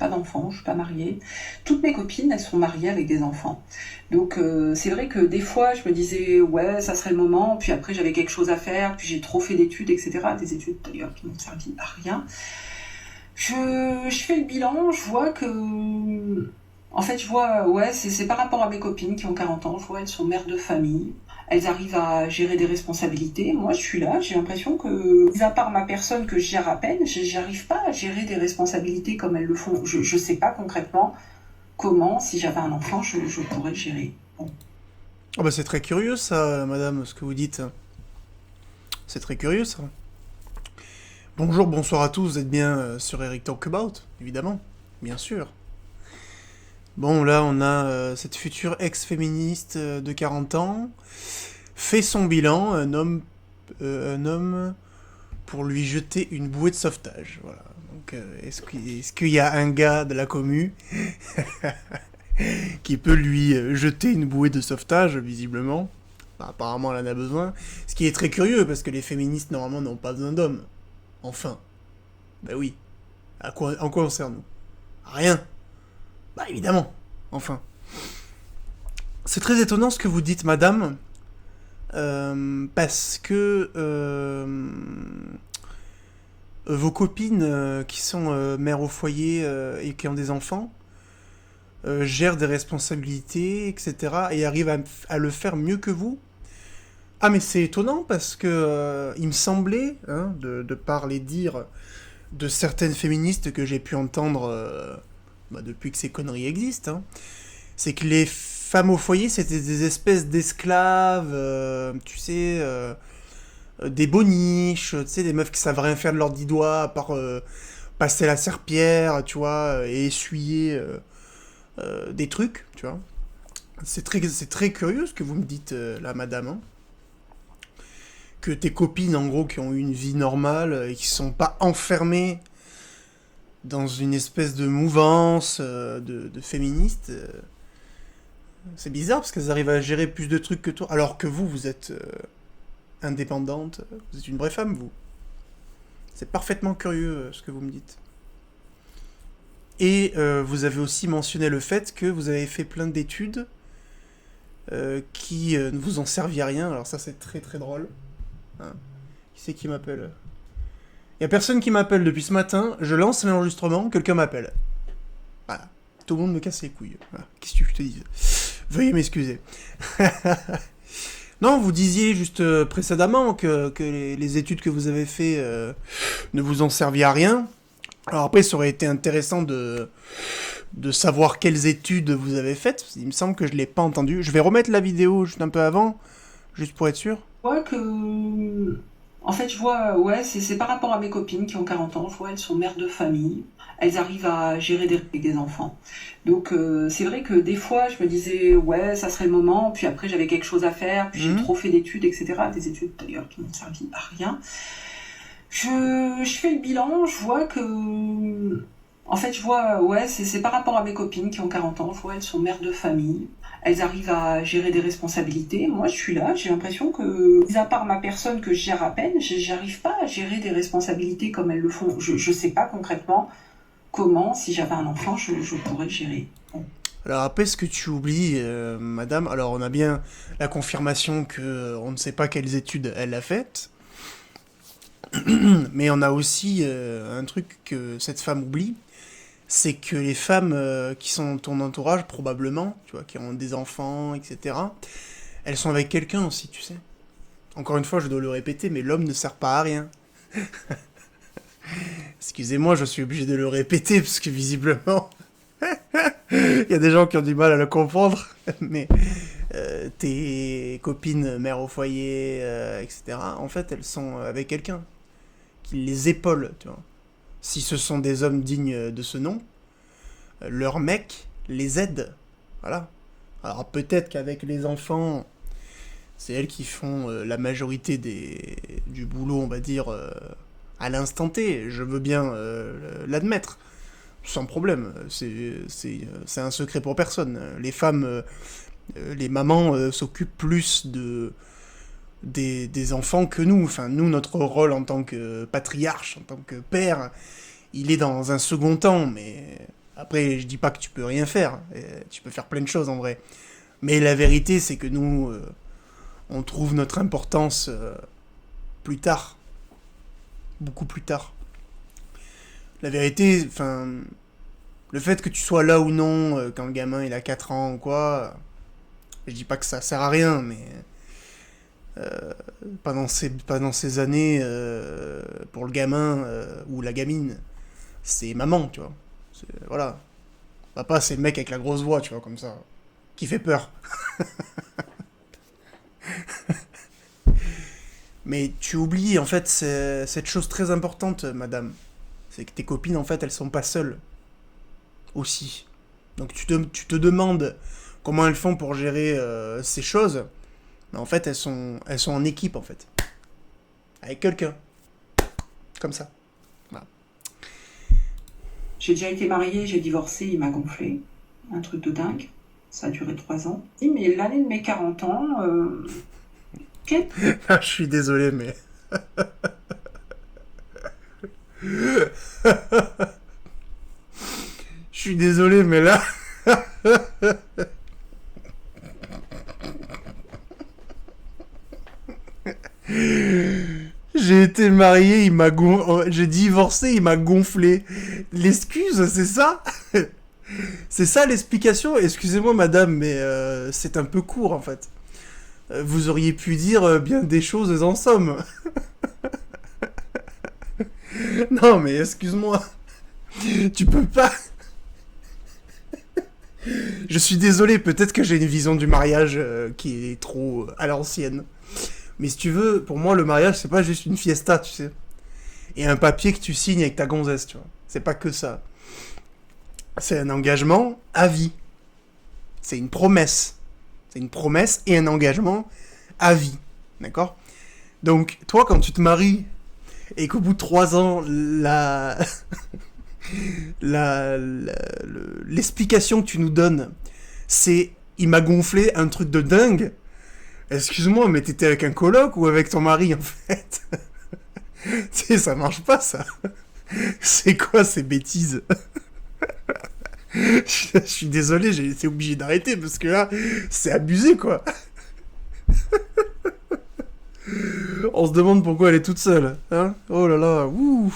pas d'enfants, je suis pas mariée. Toutes mes copines, elles sont mariées avec des enfants. Donc c'est vrai que des fois, je me disais, ouais, ça serait le moment, puis après j'avais quelque chose à faire, puis j'ai trop fait d'études, etc. Des études d'ailleurs qui m'ont servi à rien. Je fais le bilan, je vois que... En fait, je vois, ouais, c'est par rapport à mes copines qui ont 40 ans, je vois, elles sont mères de famille, elles arrivent à gérer des responsabilités. Moi, je suis là, j'ai l'impression que, mis à part ma personne que je gère à peine, j'arrive pas à gérer des responsabilités comme elles le font. Je sais pas concrètement comment, si j'avais un enfant, je pourrais le gérer. Bon. Oh bah c'est très curieux ça, madame, ce que vous dites. C'est très curieux ça. Bonjour, bonsoir à tous, vous êtes bien sur Eric Talk About, évidemment, bien sûr. Bon, là on a cette future ex-féministe de 40 ans, fait son bilan, un homme pour lui jeter une bouée de sauvetage, voilà. Donc est-ce qu'il y a un gars de la commu qui peut lui jeter une bouée de sauvetage, visiblement? Bah, apparemment elle en a besoin. Ce qui est très curieux, parce que les féministes normalement n'ont pas besoin d'hommes. Enfin. Bah oui. En quoi on sert, nous? Rien. Bah évidemment. Enfin. C'est très étonnant ce que vous dites, madame. Parce que vos copines qui sont mères au foyer et qui ont des enfants gèrent des responsabilités, etc. et arrivent à le faire mieux que vous. Ah mais c'est étonnant parce que il me semblait, hein, de par les dires de certaines féministes que j'ai pu entendre depuis que ces conneries existent, hein, c'est que les femmes au foyer c'était des espèces d'esclaves, tu sais, des boniches, tu sais, des meufs qui savent rien faire de leurs 10 doigts à part passer la serpillière, tu vois, et essuyer des trucs, tu vois. C'est très curieux ce que vous me dites là, madame, hein. Que tes copines, en gros, qui ont eu une vie normale et qui sont pas enfermées dans une espèce de mouvance de féministes, c'est bizarre parce qu'elles arrivent à gérer plus de trucs que toi, alors que vous, vous êtes indépendante, vous êtes une vraie femme, vous. C'est parfaitement curieux ce que vous me dites. Et vous avez aussi mentionné le fait que vous avez fait plein d'études qui ne vous ont servi à rien, alors ça c'est très très drôle. Hein. Qui c'est qui m'appelle? Il y a personne qui m'appelle depuis ce matin, je lance l'enregistrement, quelqu'un m'appelle. Voilà. Tout le monde me casse les couilles. Voilà. Qu'est-ce que je te dis? Veuillez m'excuser. Non, vous disiez juste précédemment que les études que vous avez fait ne vous ont servi à rien. Alors après, ça aurait été intéressant de savoir quelles études vous avez faites. Il me semble que je ne l'ai pas entendu. Je vais remettre la vidéo juste un peu avant, juste pour être sûr. Je vois que... En fait, je vois, ouais, c'est par rapport à mes copines qui ont 40 ans, je vois, elles sont mères de famille, elles arrivent à gérer des enfants. Donc c'est vrai que des fois, je me disais, ouais, ça serait le moment, puis après j'avais quelque chose à faire, puis j'ai trop fait d'études, etc. Des études d'ailleurs qui m'ont servi à rien. Je fais le bilan, je vois que... En fait, je vois, ouais, c'est par rapport à mes copines qui ont 40 ans, je vois, elles sont mères de famille, elles arrivent à gérer des responsabilités. Moi, je suis là, j'ai l'impression que, mis à part ma personne que je gère à peine, j'arrive pas à gérer des responsabilités comme elles le font. Je sais pas concrètement comment, si j'avais un enfant, je pourrais le gérer. Bon. Alors après, ce que tu oublies, madame, alors on a bien la confirmation que on ne sait pas quelles études elle a faites, mais on a aussi un truc que cette femme oublie, c'est que les femmes qui sont dans ton entourage, probablement, tu vois, qui ont des enfants, etc., elles sont avec quelqu'un aussi, tu sais. Encore une fois, je dois le répéter, mais l'homme ne sert pas à rien. Excusez-moi, je suis obligé de le répéter, parce que visiblement, il y a des gens qui ont du mal à le comprendre, mais tes copines mères au foyer, etc., en fait, elles sont avec quelqu'un qui les épaule, tu vois. Si ce sont des hommes dignes de ce nom, leur mec les aide. Voilà. Alors peut-être qu'avec les enfants, c'est elles qui font la majorité du boulot, on va dire, à l'instant T. Je veux bien l'admettre. Sans problème. C'est un secret pour personne. Les femmes, les mamans s'occupent plus des enfants que nous. Enfin, nous, notre rôle en tant que patriarche, en tant que père, il est dans un second temps, mais Après, je dis pas que tu peux rien faire. Tu peux faire plein de choses en vrai. Mais la vérité, c'est que nous, on trouve notre importance plus tard. Beaucoup plus tard. La vérité, enfin, le fait que tu sois là ou non, quand le gamin il a 4 ans ou quoi, je dis pas que ça sert à rien, mais pendant ces années, pour le gamin ou la gamine, c'est maman, tu vois. Voilà. Papa, c'est le mec avec la grosse voix, tu vois, comme ça, qui fait peur. Mais tu oublies, en fait, cette chose très importante, madame. C'est que tes copines, en fait, elles sont pas seules, aussi. Donc tu te demandes comment elles font pour gérer ces choses. Mais en fait, elles sont en équipe, en fait. Avec quelqu'un. Comme ça. Voilà. J'ai déjà été mariée, j'ai divorcé, il m'a gonflé. Un truc de dingue. Ça a duré 3 ans. Mais l'année de mes 40 ans, quel Je suis désolé, mais... Je suis désolé, mais là... J'ai été marié, j'ai divorcé, il m'a gonflé. L'excuse, c'est ça? C'est ça l'explication? Excusez-moi, madame, mais c'est un peu court, en fait. Vous auriez pu dire bien des choses en somme. Non, mais excuse-moi. Tu peux pas... Je suis désolé, peut-être que j'ai une vision du mariage qui est trop à l'ancienne. Mais si tu veux, pour moi, le mariage, c'est pas juste une fiesta, tu sais. Et un papier que tu signes avec ta gonzesse, tu vois. C'est pas que ça. C'est un engagement à vie. C'est une promesse. C'est une promesse et un engagement à vie. D'accord? Donc, toi, quand tu te maries et qu'au bout de 3 ans, l'explication que tu nous donnes, c'est il m'a gonflé un truc de dingue. Excuse-moi, mais t'étais avec un coloc ou avec ton mari, en fait? Tu sais, ça marche pas, ça. C'est quoi ces bêtises? Je suis désolé, j'ai été obligé d'arrêter parce que là, c'est abusé, quoi. On se demande pourquoi elle est toute seule, hein? Oh là là, ouh.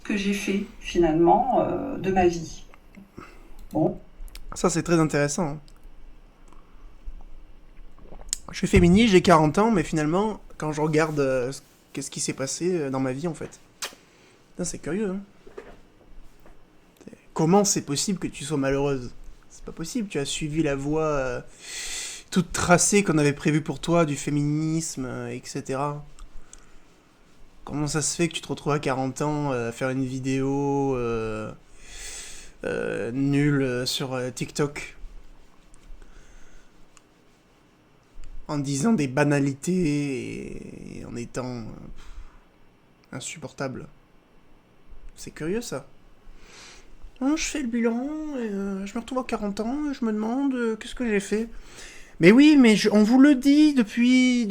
que j'ai fait finalement de ma vie. Bon, Ça, c'est très intéressant. Je suis féministe, j'ai 40 ans, mais finalement, quand je regarde qu'est-ce qui s'est passé dans ma vie, en fait. Putain, c'est curieux, hein. Comment c'est possible que tu sois malheureuse? C'est pas possible, tu as suivi la voie toute tracée qu'on avait prévue pour toi, du féminisme, etc. Comment ça se fait que tu te retrouves à 40 ans à faire une vidéo nulle sur TikTok en disant des banalités et en étant insupportable? C'est curieux, ça. Hein, je fais le bilan, et, je me retrouve à 40 ans, et je me demande qu'est-ce que j'ai fait. Mais oui, mais on vous le dit depuis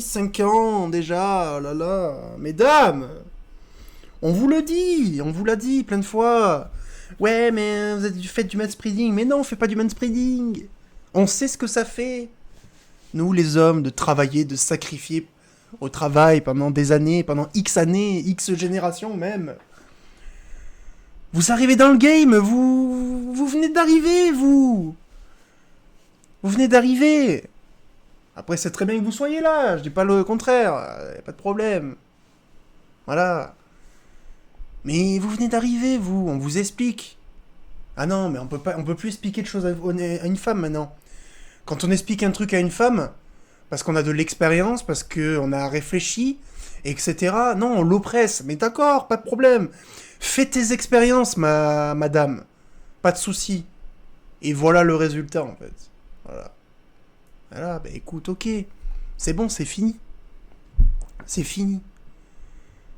5 ans déjà, oh là là, mesdames, on vous l'a dit plein de fois. Ouais, mais faites du manspreading. Mais non, on fait pas du manspreading. On sait ce que ça fait, nous les hommes, de travailler, de sacrifier au travail pendant des années, pendant X années, X générations même. Vous arrivez dans le game, vous venez d'arriver, vous. Vous venez d'arriver. Après, c'est très bien que vous soyez là, je dis pas le contraire, y a pas de problème. Voilà. Mais vous venez d'arriver, vous, on vous explique. Ah non, mais on peut plus expliquer de choses à une femme maintenant. Quand on explique un truc à une femme, parce qu'on a de l'expérience, parce qu'on a réfléchi, etc. Non, on l'oppresse. Mais d'accord, pas de problème. Fais tes expériences, madame. Pas de souci. Et voilà le résultat, en fait. Voilà. Voilà, bah écoute, ok. C'est bon, c'est fini. C'est fini.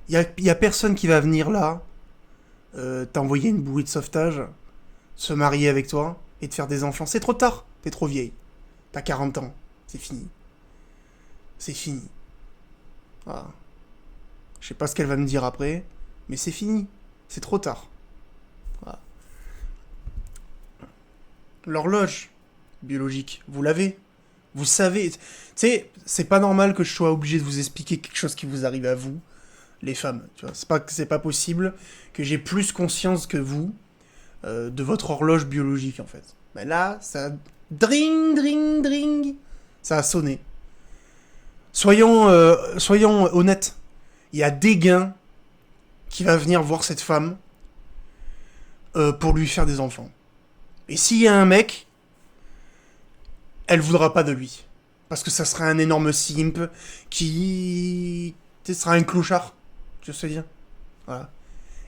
Y a personne qui va venir là, t'envoyer une bouée de sauvetage, se marier avec toi, et te faire des enfants. C'est trop tard. T'es trop vieille. T'as 40 ans. C'est fini. C'est fini. Voilà. Je sais pas ce qu'elle va me dire après, mais c'est fini. C'est trop tard. Voilà. L'horloge biologique, vous l'avez. Vous savez. Tu sais, c'est pas normal que je sois obligé de vous expliquer quelque chose qui vous arrive à vous, les femmes. Tu vois, c'est pas possible que j'ai plus conscience que vous de votre horloge biologique, en fait. Mais là, ça... Dring, dring, dring. Ça a sonné. Soyons honnêtes. Il y a des gains qui va venir voir cette femme pour lui faire des enfants. Et s'il y a un mec, elle voudra pas de lui. Parce que ça sera un énorme simp qui... Tu sais, sera un clochard. Tu sais dire. Voilà.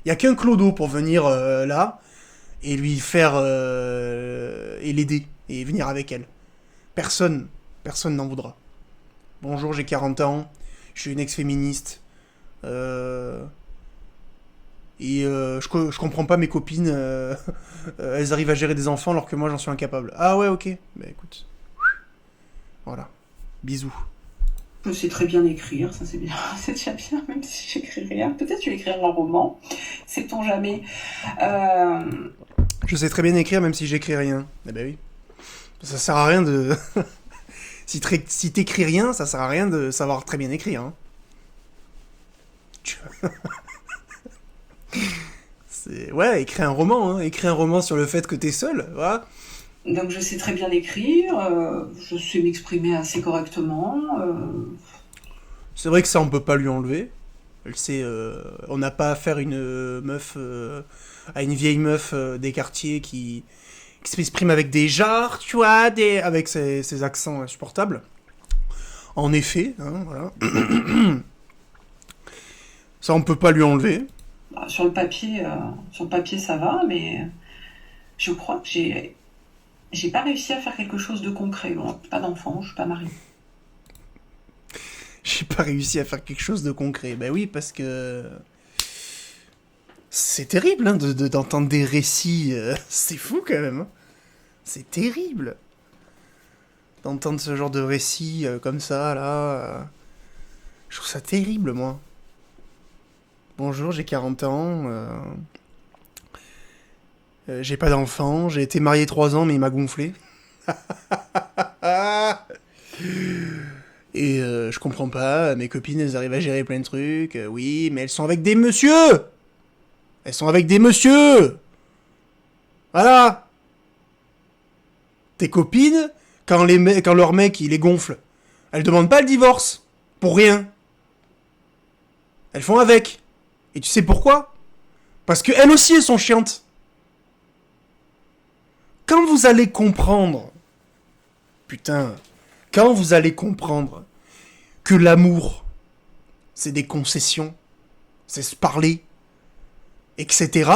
Il y a qu'un clodo pour venir là et lui faire... et l'aider. Et venir avec elle. Personne n'en voudra. Bonjour, j'ai 40 ans. Je suis une ex-féministe. Je comprends pas mes copines. Elles arrivent à gérer des enfants alors que moi j'en suis incapable. Ah ouais, ok. Bah écoute. Voilà. Bisous. Je sais très bien écrire, ça c'est bien, c'est déjà bien, même si j'écris rien. Peut-être que je vais écrire un roman, sait-on jamais. Je sais très bien écrire même si j'écris rien. Eh ben oui. Ça sert à rien de... si t'écris rien, ça sert à rien de savoir très bien écrire. Hein. Ouais, écris un roman, hein. Écris un roman sur le fait que t'es seul, voilà. Donc je sais très bien écrire, je sais m'exprimer assez correctement. C'est vrai que ça on peut pas lui enlever. On n'a pas affaire à une meuf, à une vieille meuf des quartiers qui s'exprime avec des genres, tu vois, avec ses accents insupportables. En effet, hein, voilà. Ça on peut pas lui enlever. Bah, sur le papier, ça va, mais je crois que j'ai pas réussi à faire quelque chose de concret. Bon, pas d'enfant, je suis pas mariée. J'ai pas réussi à faire quelque chose de concret. Ben oui, parce que... C'est terrible hein, d'entendre des récits. C'est fou quand même. Hein. C'est terrible. D'entendre ce genre de récits comme ça, là. Je trouve ça terrible, moi. Bonjour, j'ai 40 ans. J'ai pas d'enfant. J'ai été marié 3 ans, mais il m'a gonflé. Et je comprends pas. Mes copines, elles arrivent à gérer plein de trucs. Oui, mais elles sont avec des messieurs. Elles sont avec des messieurs. Voilà. Tes copines, quand leur mec, il les gonfle, elles demandent pas le divorce. Pour rien. Elles font avec. Et tu sais pourquoi ? Parce qu'elles aussi, elles sont chiantes. Quand vous allez comprendre... Putain... Quand vous allez comprendre que l'amour, c'est des concessions, c'est se parler, etc.,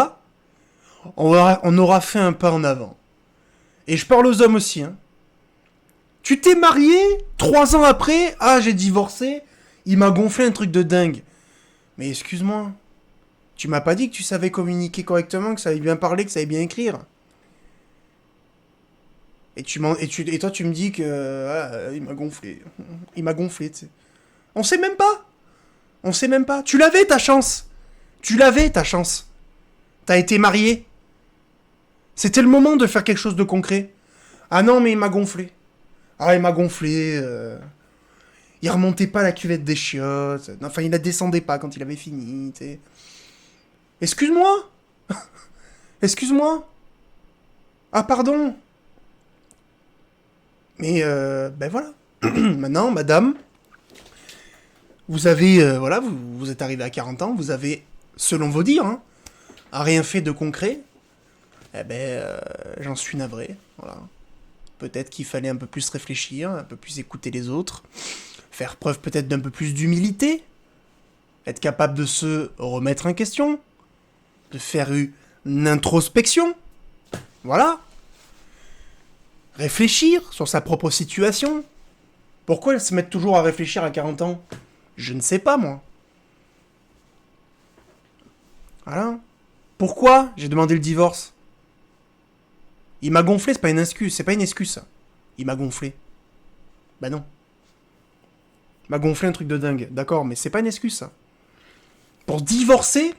on aura fait un pas en avant. Et je parle aux hommes aussi. Hein. Tu t'es marié, 3 ans après, ah j'ai divorcé, il m'a gonflé un truc de dingue. Mais excuse-moi, tu m'as pas dit que tu savais communiquer correctement, que ça savais bien parler, que ça savais bien écrire. Et toi, tu me dis que... il m'a gonflé. Il m'a gonflé, tu sais. On sait même pas. On sait même pas. Tu l'avais, ta chance. Tu l'avais, ta chance. T'as été marié. C'était le moment de faire quelque chose de concret. Ah non, mais il m'a gonflé. Ah, il m'a gonflé. Il remontait pas la cuvette des chiottes. Enfin, il la descendait pas quand il avait fini, tu sais. Excuse-moi. Excuse-moi. Ah, pardon. Mais ben voilà. Maintenant, madame, vous avez, voilà, vous êtes arrivé à 40 ans, vous avez, selon vos dires, hein, rien fait de concret. Eh ben, j'en suis navré. Voilà. Peut-être qu'il fallait un peu plus réfléchir, un peu plus écouter les autres, faire preuve peut-être d'un peu plus d'humilité, être capable de se remettre en question, de faire une introspection. Voilà. Réfléchir sur sa propre situation. Pourquoi elles se mettent toujours à réfléchir à 40 ans ? Je ne sais pas, moi. Voilà. Pourquoi j'ai demandé le divorce ? Il m'a gonflé, c'est pas une excuse. C'est pas une excuse, ça. Il m'a gonflé. Bah non. Il m'a gonflé un truc de dingue. D'accord, mais c'est pas une excuse, ça. Pour divorcer,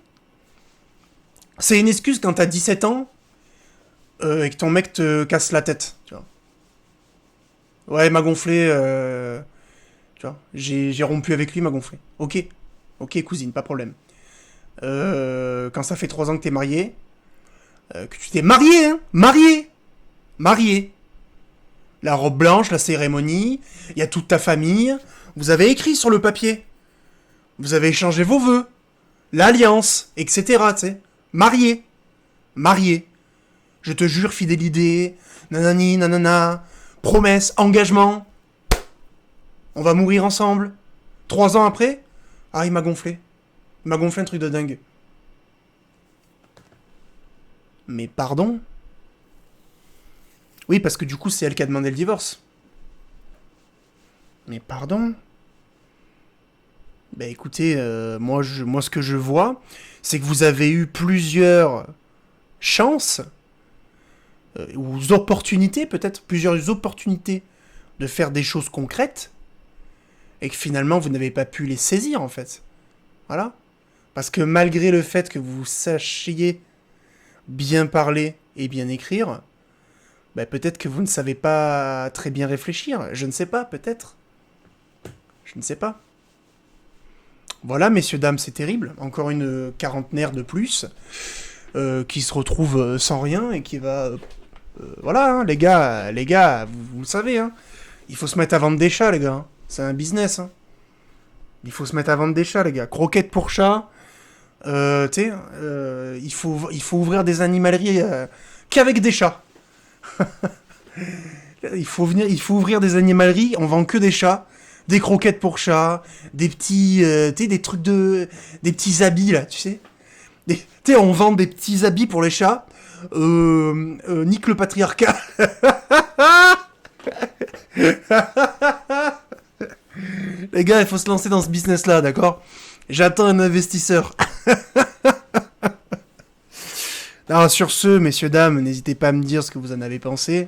c'est une excuse quand t'as 17 ans et que ton mec te casse la tête, tu vois. Ouais, il m'a gonflé, tu vois. J'ai rompu avec lui, il m'a gonflé. Ok. Ok, cousine, pas de problème. Quand ça fait 3 ans que t'es marié, que tu t'es marié, hein. Marié. Marié. La robe blanche, la cérémonie, il y a toute ta famille. Vous avez écrit sur le papier. Vous avez échangé vos vœux. L'alliance, etc. Tu sais. Marié. Marié. Je te jure, fidélité. Nanani, nanana. Promesse, engagement. On va mourir ensemble. 3 ans après, ah, il m'a gonflé. Il m'a gonflé un truc de dingue. Mais pardon? Oui, parce que du coup, c'est elle qui a demandé le divorce. Mais pardon? Bah écoutez, moi ce que je vois, c'est que vous avez eu plusieurs chances, ou opportunités, peut-être plusieurs opportunités de faire des choses concrètes, et que finalement vous n'avez pas pu les saisir en fait. Voilà. Parce que malgré le fait que vous sachiez bien parler et bien écrire, bah peut-être que vous ne savez pas très bien réfléchir. Je ne sais pas, peut-être. Je ne sais pas. Voilà, messieurs, dames, c'est terrible. Encore une quarantenaire de plus qui se retrouve sans rien et qui va... voilà, hein, les gars, vous le savez, hein. Il faut se mettre à vendre des chats, les gars. Hein. C'est un business, hein. Il faut se mettre à vendre des chats, les gars. Croquettes pour chats. Tu sais, il faut ouvrir des animaleries qu'avec des chats. Il faut ouvrir des animaleries, on vend que des chats, des croquettes pour chats, des petits, tu sais, des trucs des petits habits là, tu sais. Tu sais, on vend des petits habits pour les chats. Nique le patriarcat. Les gars, il faut se lancer dans ce business-là, d'accord? J'attends un investisseur. Alors, sur ce, messieurs, dames, n'hésitez pas à me dire ce que vous en avez pensé.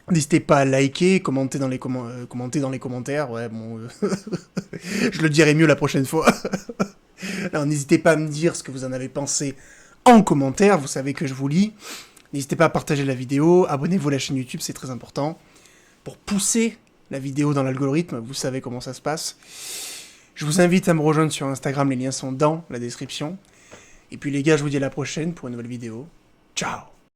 N'hésitez pas à liker, commenter dans les commentaires. Ouais, bon, je le dirai mieux la prochaine fois. Alors, n'hésitez pas à me dire ce que vous en avez pensé en commentaire. Vous savez que je vous lis. N'hésitez pas à partager la vidéo. Abonnez-vous à la chaîne YouTube, c'est très important. Pour pousser la vidéo dans l'algorithme, vous savez comment ça se passe. Je vous invite à me rejoindre sur Instagram, les liens sont dans la description. Et puis les gars, je vous dis à la prochaine pour une nouvelle vidéo. Ciao!